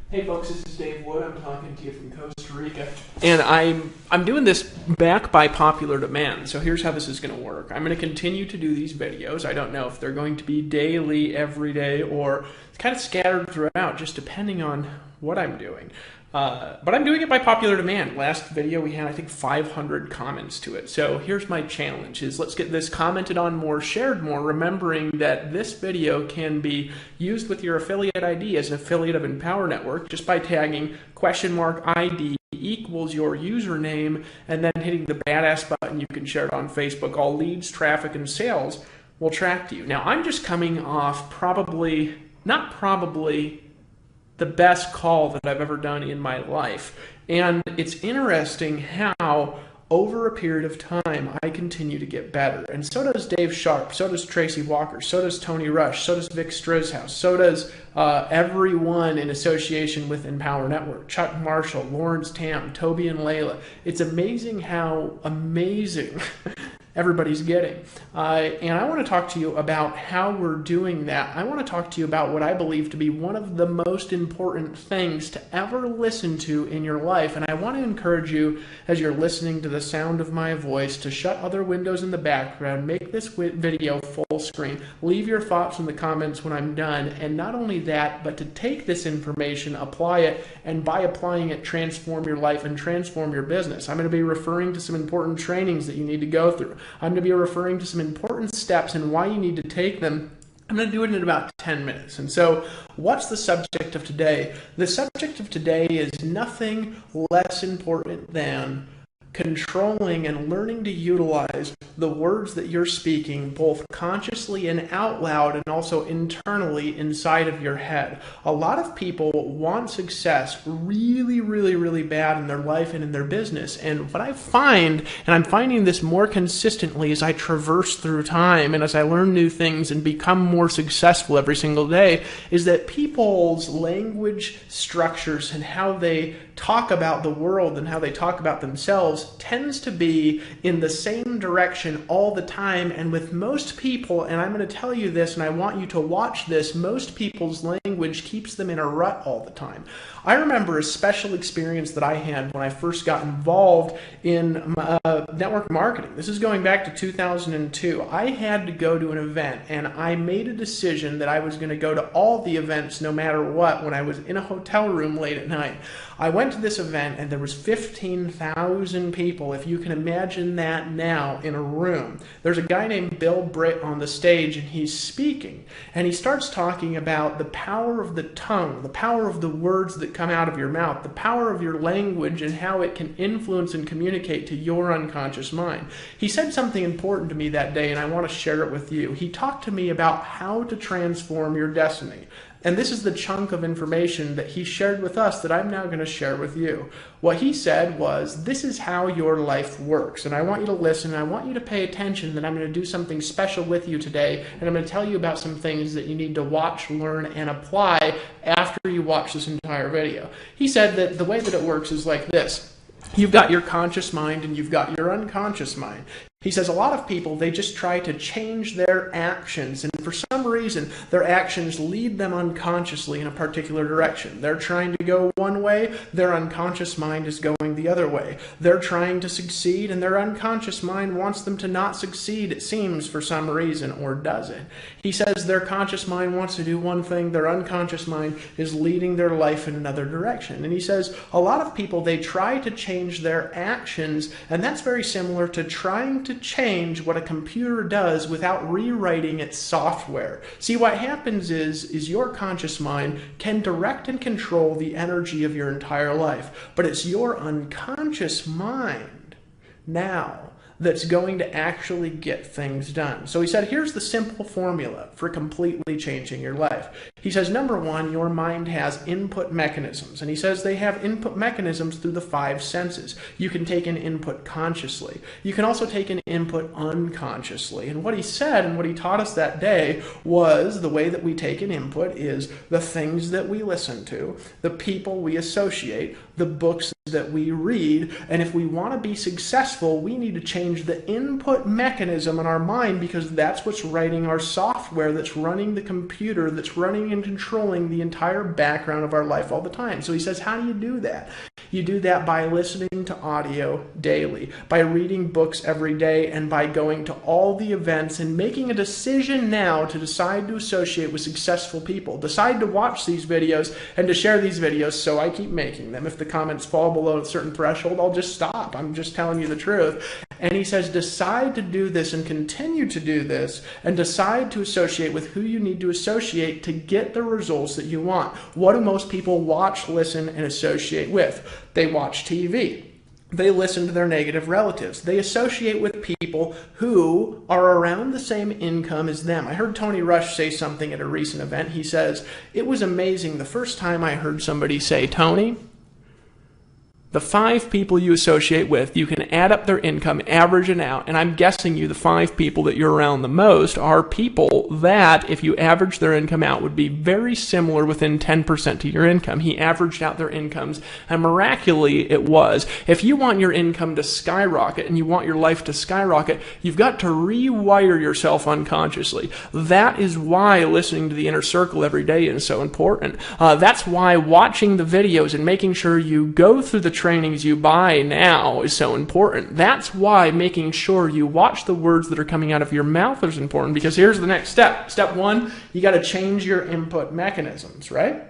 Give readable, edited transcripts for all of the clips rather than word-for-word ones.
Hey folks, this is Dave Wood. I'm talking to you from Costa Rica. And I'm doing this back by popular demand. So here's how this is going to work. I'm going to continue to do these videos. I don't know if they're going to be daily, every day, or kind of scattered throughout, just depending on what I'm doing. But I'm doing it by popular demand. Last video we had, I think, 500 comments to it. So here's my challenge is let's get this commented on more, shared more, remembering that this video can be used with your affiliate ID as an affiliate of Empower Network just by tagging !ID equals your username and then hitting the badass button. You can share it on Facebook. All leads, traffic, and sales will track to you. Now, I'm just coming off the best call that I've ever done in my life. And it's interesting how over a period of time I continue to get better. And so does Dave Sharp, so does Tracy Walker, so does Tony Rush, so does Vic Strozhaus, so does everyone in association with Empower Network, Chuck Marshall, Lawrence Tam, Toby and Layla. It's amazing how amazing everybody's getting. And I want to talk to you about how we're doing that. I want to talk to you about what I believe to be one of the most important things to ever listen to in your life. And I want to encourage you, as you're listening to the sound of my voice, to shut other windows in the background, make this video full screen, leave your thoughts in the comments when I'm done, and not only that, but to take this information, apply it, and by applying it, transform your life and transform your business. I'm going to be referring to some important trainings that you need to go through. I'm going to be referring to some important steps and why you need to take them. I'm going to do it in about 10 minutes. And so what's the subject of today? The subject of today is nothing less important than controlling and learning to utilize the words that you're speaking both consciously and out loud and also internally inside of your head. A lot of people want success really, really, really bad in their life and in their business. And what I find, and I'm finding this more consistently as I traverse through time and as I learn new things and become more successful every single day, is that people's language structures and how they talk about the world and how they talk about themselves tends to be in the same direction all the time. And with most people, and I'm going to tell you this and I want you to watch this, most people's language keeps them in a rut all the time. I remember a special experience that I had when I first got involved in network marketing. This is going back to 2002. I had to go to an event and I made a decision that I was going to go to all the events no matter what when I was in a hotel room late at night. I went to this event and there was 15,000 people, if you can imagine that now, in a room. There's a guy named Bill Britt on the stage and he's speaking and he starts talking about the power of the tongue, the power of the words that come out of your mouth, the power of your language and how it can influence and communicate to your unconscious mind. He said something important to me that day and I want to share it with you. He talked to me about how to transform your destiny. And this is the chunk of information that he shared with us that I'm now going to share with you. What he said was, this is how your life works. And I want you to listen. I want you to pay attention that I'm going to do something special with you today. And I'm going to tell you about some things that you need to watch, learn, and apply after you watch this entire video. He said that the way that it works is like this. You've got your conscious mind and you've got your unconscious mind. He says a lot of people, they just try to change their actions, and for some reason, their actions lead them unconsciously in a particular direction. They're trying to go one way, their unconscious mind is going the other way. They're trying to succeed, and their unconscious mind wants them to not succeed, it seems, for some reason, or does it? He says their conscious mind wants to do one thing, their unconscious mind is leading their life in another direction. And he says a lot of people, they try to change their actions, and that's very similar to trying to change what a computer does without rewriting its software. See, what happens is your conscious mind can direct and control the energy of your entire life, but it's your unconscious mind now that's going to actually get things done. So he said, here's the simple formula for completely changing your life. He says, number one, your mind has input mechanisms. And he says they have input mechanisms through the 5 senses. You can take an input consciously. You can also take an input unconsciously. And what he said and what he taught us that day was the way that we take an input is the things that we listen to, the people we associate, the books that we read. And if we want to be successful, we need to change change the input mechanism in our mind, because that's what's writing our software, that's running the computer, that's running and controlling the entire background of our life all the time. So he says, how do you do that? You do that by listening to audio daily, by reading books every day, and by going to all the events and making a decision now to decide to associate with successful people. Decide to watch these videos and to share these videos, so I keep making them. If the comments fall below a certain threshold, I'll just stop. I'm just telling you the truth. And he says, decide to do this and continue to do this, and decide to associate with who you need to associate to get the results that you want. What do most people watch, listen, and associate with? They watch TV. They listen to their negative relatives. They associate with people who are around the same income as them. I heard Tony Rush say something at a recent event. He says, it was amazing the first time I heard somebody say, Tony, the 5 people you associate with, you can add up their income, average it out, and I'm guessing you the 5 people that you're around the most are people that, if you average their income out, would be very similar within 10% to your income. He averaged out their incomes, and miraculously it was. If you want your income to skyrocket and you want your life to skyrocket, you've got to rewire yourself unconsciously. That is why listening to the Inner Circle every day is so important. That's why watching the videos and making sure you go through the trainings you buy now is so important. That's why making sure you watch the words that are coming out of your mouth is important, because here's the next step. Step 1, you got to change your input mechanisms, right?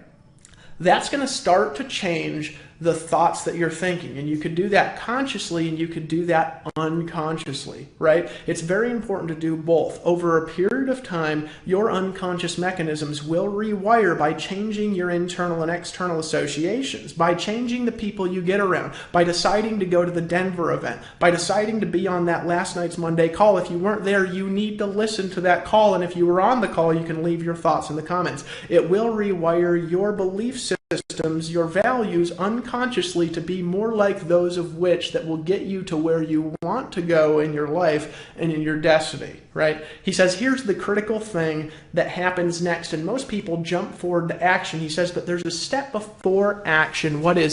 That's going to start to change the thoughts that you're thinking. And you could do that consciously and you could do that unconsciously, right? It's very important to do both. Over a period of time, your unconscious mechanisms will rewire by changing your internal and external associations, by changing the people you get around, by deciding to go to the Denver event, by deciding to be on that last night's Monday call. If you weren't there, you need to listen to that call. And if you were on the call, you can leave your thoughts in the comments. It will rewire your belief systems, your values unconsciously to be more like those of which that will get you to where you want to go in your life and in your destiny, right? He says, here's the critical thing that happens next, and most people jump forward to action. He says, but there's a step before action. What is